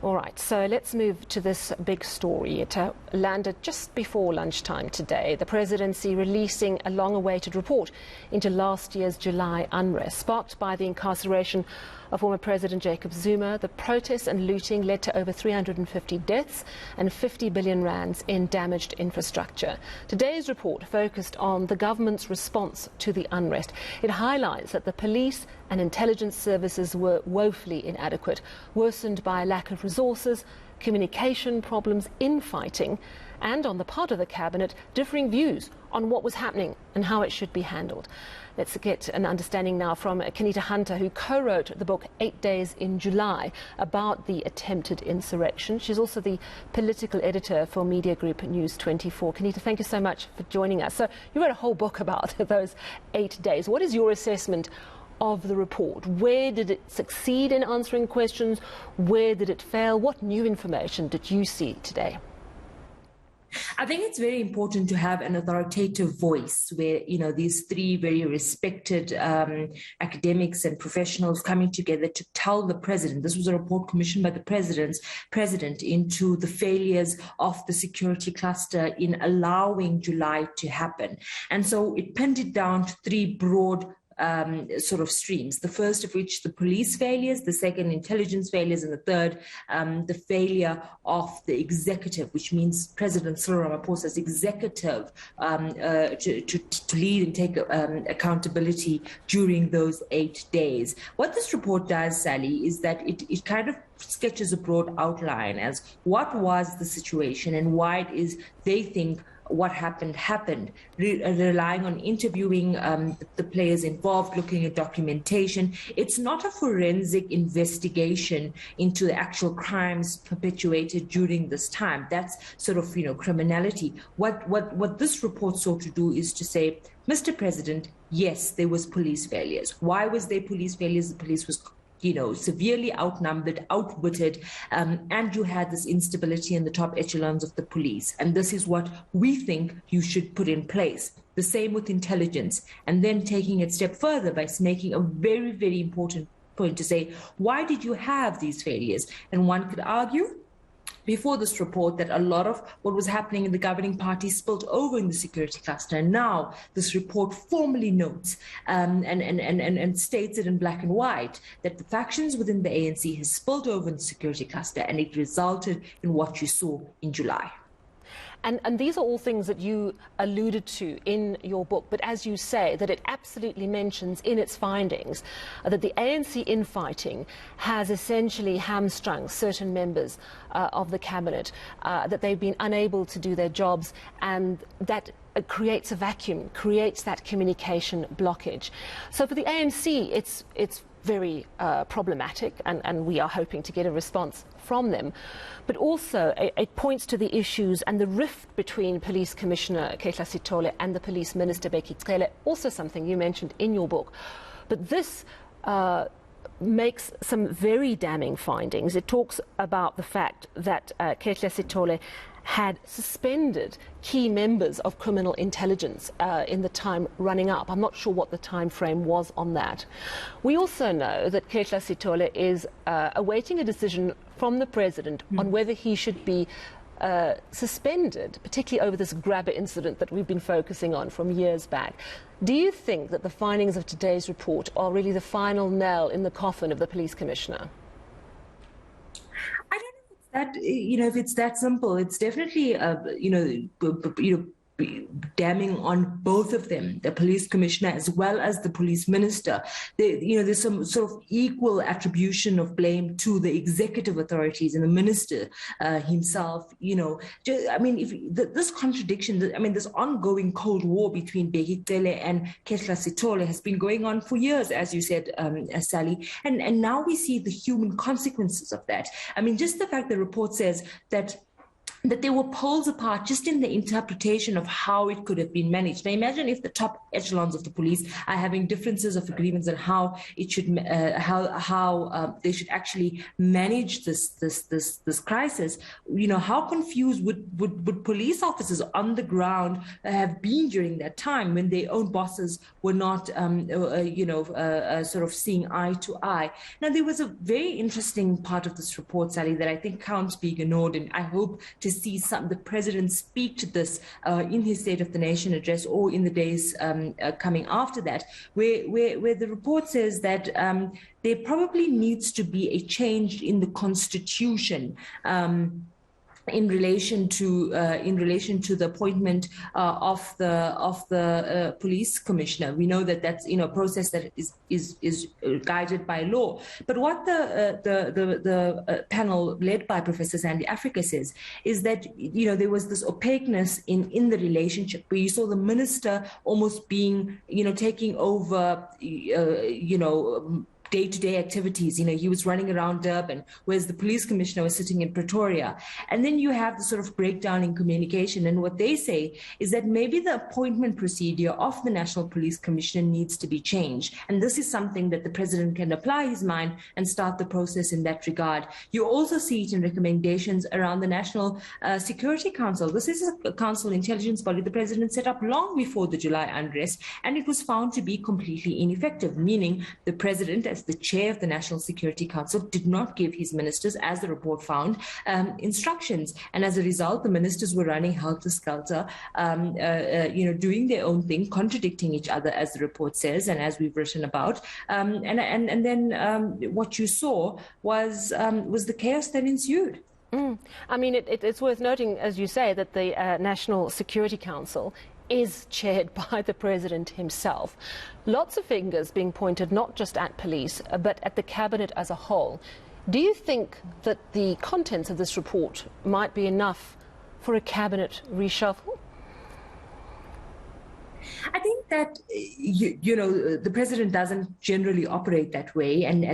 All right, so let's move to this big story. It landed just before lunchtime today. The presidency releasing a long-awaited report into last year's July unrest, sparked by the incarceration of former President Jacob Zuma. The protests and looting led to over 350 deaths and 50 billion rands in damaged infrastructure. Today's report focused on the government's response to the unrest. It highlights that the police and intelligence services were woefully inadequate, worsened by a lack of resources, communication problems, infighting, and on the part of the cabinet, differing views on what was happening and how it should be handled. Let's get an understanding now from Qaanitah Hunter, who co-wrote the book 8 Days in July about the attempted insurrection. She's also the political editor for media group News 24. Qaanitah, thank you so much for joining us. So you wrote a whole book about those 8 days. What is your assessment of the report? Where did it succeed in answering questions? Where did it fail? What new information did you see today? I think it's very important to have an authoritative voice where, these three very respected academics and professionals coming together to tell the president. This was a report commissioned by the president into the failures of the security cluster in allowing July to happen. And so it pinned it down to three broad sort of streams. The first of which, the police failures, the second, intelligence failures, and the third, the failure of the executive, which means President Cyril Ramaphosa's executive to lead and take accountability during those 8 days. What this report does, Sally, is that it kind of sketches a broad outline as what was the situation and why it is they think what happened, relying on interviewing the players involved, looking at documentation. It's not a forensic investigation into the actual crimes perpetuated during this time. That's sort of, criminality. What this report sought to do is to say, Mr. President, yes, there was police failures. Why was there police failures? The police was severely outnumbered, outwitted, and you had this instability in the top echelons of the police. And this is what we think you should put in place. The same with intelligence. And then taking it a step further by making a very, very important point to say, why did you have these failures? And one could argue before this report that a lot of what was happening in the governing party spilled over in the security cluster. And now this report formally notes and states it in black and white that the factions within the ANC has spilled over in the security cluster, and it resulted in what you saw in July. And these are all things that you alluded to in your book, but as you say, that it absolutely mentions in its findings that the ANC infighting has essentially hamstrung certain members of the cabinet, that they've been unable to do their jobs, and that creates a vacuum, creates that communication blockage. So for the ANC, it's very problematic, and we are hoping to get a response from them. But also it points to the issues and the rift between Police Commissioner Qaanitah Hunter and the Police Minister Bheki Cele, also something you mentioned in your book. But this makes some very damning findings. It talks about the fact that Qaanitah Hunter had suspended key members of criminal intelligence in the time running up. I'm not sure what the time frame was on that. We also know that Qaanitah Hunter is awaiting a decision from the president on whether he should be suspended, particularly over this grabber incident that we've been focusing on from years back. Do you think that the findings of today's report are really the final nail in the coffin of the police commissioner? I don't know if it's that simple. It's definitely, damning on both of them, the police commissioner as well as the police minister. There's some sort of equal attribution of blame to the executive authorities and the minister himself. This contradiction, this ongoing Cold War between Bheki Cele and Qaanitah Hunter has been going on for years, as you said, Sally. And now we see the human consequences of that. Just the fact the report says that that there were poles apart just in the interpretation of how it could have been managed. Now, imagine if the top echelons of the police are having differences of agreements on how it should, they should actually manage this crisis. You know, how confused would police officers on the ground have been during that time when their own bosses were not, sort of seeing eye to eye. Now, there was a very interesting part of this report, Sally, that I think can't be ignored, and I hope to see the president speak to this in his State of the Nation address or in the days coming after that, where the report says that there probably needs to be a change in the constitution. In relation to the appointment of the police commissioner. We know that that's a process that is guided by law. But what the panel led by Professor Sandy Africa says is that there was this opaqueness in the relationship where you saw the minister almost being taking over day-to-day activities. He was running around Durban, whereas the police commissioner was sitting in Pretoria. And then you have the sort of breakdown in communication. And what they say is that maybe the appointment procedure of the National Police Commissioner needs to be changed. And this is something that the president can apply his mind and start the process in that regard. You also see it in recommendations around the National Security Council. This is a council intelligence body the president set up long before the July unrest, and it was found to be completely ineffective, meaning the president, as the chair of the National Security Council, did not give his ministers, as the report found, instructions. And as a result, the ministers were running helter-skelter, doing their own thing, contradicting each other, as the report says, and as we've written about. And then what you saw was the chaos that ensued. I mean, it's worth noting, as you say, that the National Security Council is chaired by the president himself. Lots of fingers being pointed not just at police, but at the cabinet as a whole. Do you think that the contents of this report might be enough for a cabinet reshuffle? I think that, the president doesn't generally operate that way. And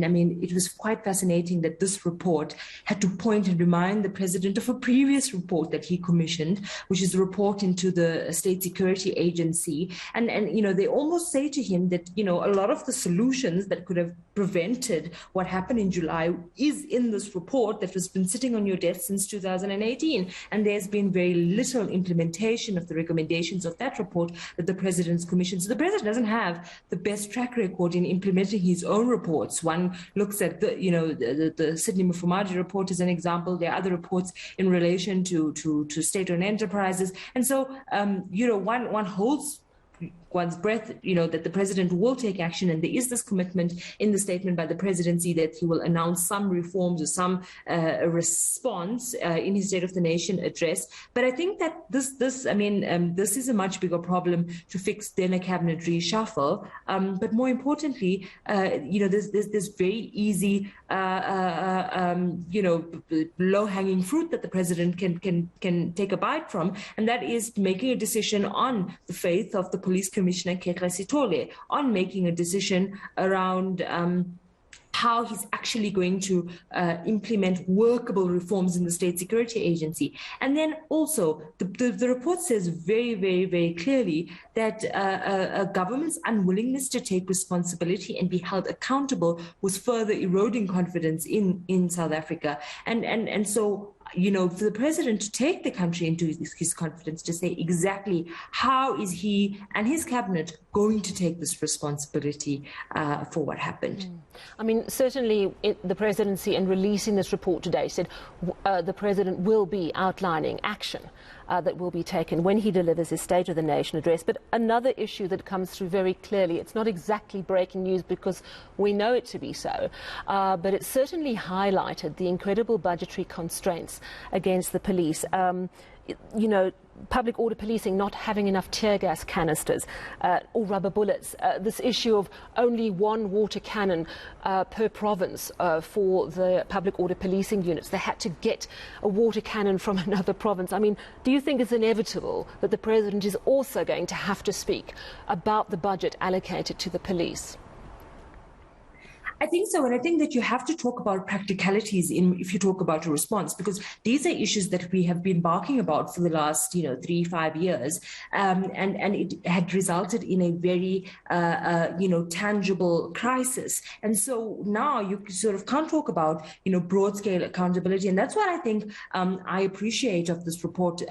I mean, it was quite fascinating that this report had to point and remind the president of a previous report that he commissioned, which is a report into the State Security Agency. And they almost say to him that, a lot of the solutions that could have prevented what happened in July is in this report that has been sitting on your desk since 2018. And there's been very little implementation of the recommendations of that report that the president's commission. So the president doesn't have the best track record in implementing his own reports. One looks at the Sydney Mufamaji report as an example. There are other reports in relation to state-owned enterprises. And so, one holds one's breath, that the president will take action, and there is this commitment in the statement by the presidency that he will announce some reforms or some response in his State of the Nation address. But I think that this is a much bigger problem to fix than a cabinet reshuffle. But more importantly, there's very easy, low-hanging fruit that the president can take a bite from, and that is making a decision on the faith of the police commissioner, Qaanitah Hunter, on making a decision around how he's actually going to implement workable reforms in the State Security Agency. And then also, the report says very, very, very clearly that a government's unwillingness to take responsibility and be held accountable was further eroding confidence in South Africa. And so, for the president to take the country into his confidence, to say exactly how is he and his cabinet going to take this responsibility for what happened. I mean, certainly the presidency, in releasing this report today, said the president will be outlining action that will be taken when he delivers his State of the Nation address. But another issue that comes through very clearly, it's not exactly breaking news because we know it to be so, but it certainly highlighted the incredible budgetary constraints against the police. Public order policing not having enough tear gas canisters or rubber bullets. This issue of only one water cannon per province for the public order policing units. They had to get a water cannon from another province. I mean, do you think it's inevitable that the president is also going to have to speak about the budget allocated to the police? I think so, and I think that you have to talk about practicalities if you talk about a response, because these are issues that we have been barking about for the last, 3-5 years, and it had resulted in a very, tangible crisis. And so now you sort of can't talk about, broad scale accountability, and that's what I think I appreciate of this report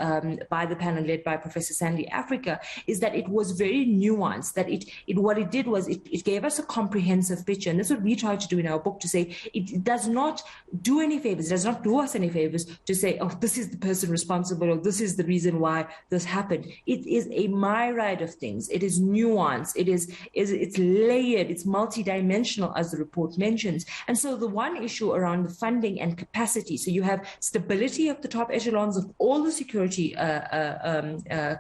by the panel led by Professor Sandy Africa, is that it was very nuanced. That what it did was it gave us a comprehensive picture, and that's what we try to do in our book, to say it does not do any favors, it does not do us any favors to say, oh, this is the person responsible, or this is the reason why this happened. It is a myriad of things. It is nuanced. It's layered. It's multidimensional, as the report mentions. And so the one issue around the funding and capacity. So you have stability of the top echelons of all the security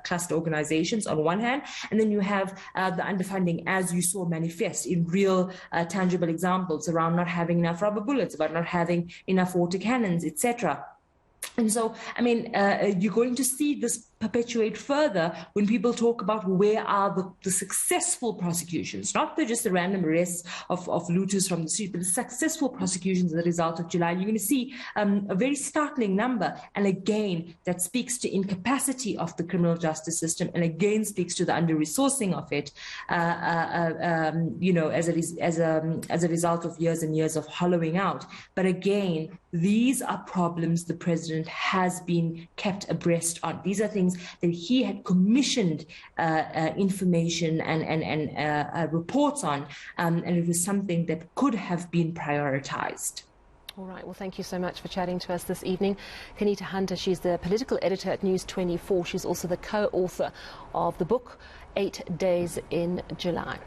cluster organizations on one hand, and then you have the underfunding, as you saw manifest in real tangible examples around not having enough rubber bullets, about not having enough water cannons, etc. And so, I mean, you're going to see this perpetuate further when people talk about where are the successful prosecutions, not just the random arrests of looters from the street, but the successful prosecutions as a result of July. And you're going to see a very startling number. And again, that speaks to incapacity of the criminal justice system, and again speaks to the under-resourcing of it, as a result of years and years of hollowing out. But again, these are problems the president has been kept abreast on. These are things that he had commissioned information and reports on, and it was something that could have been prioritized. All right. Well, thank you so much for chatting to us this evening. Qaanitah Hunter, she's the political editor at News 24. She's also the co-author of the book, 8 Days in July.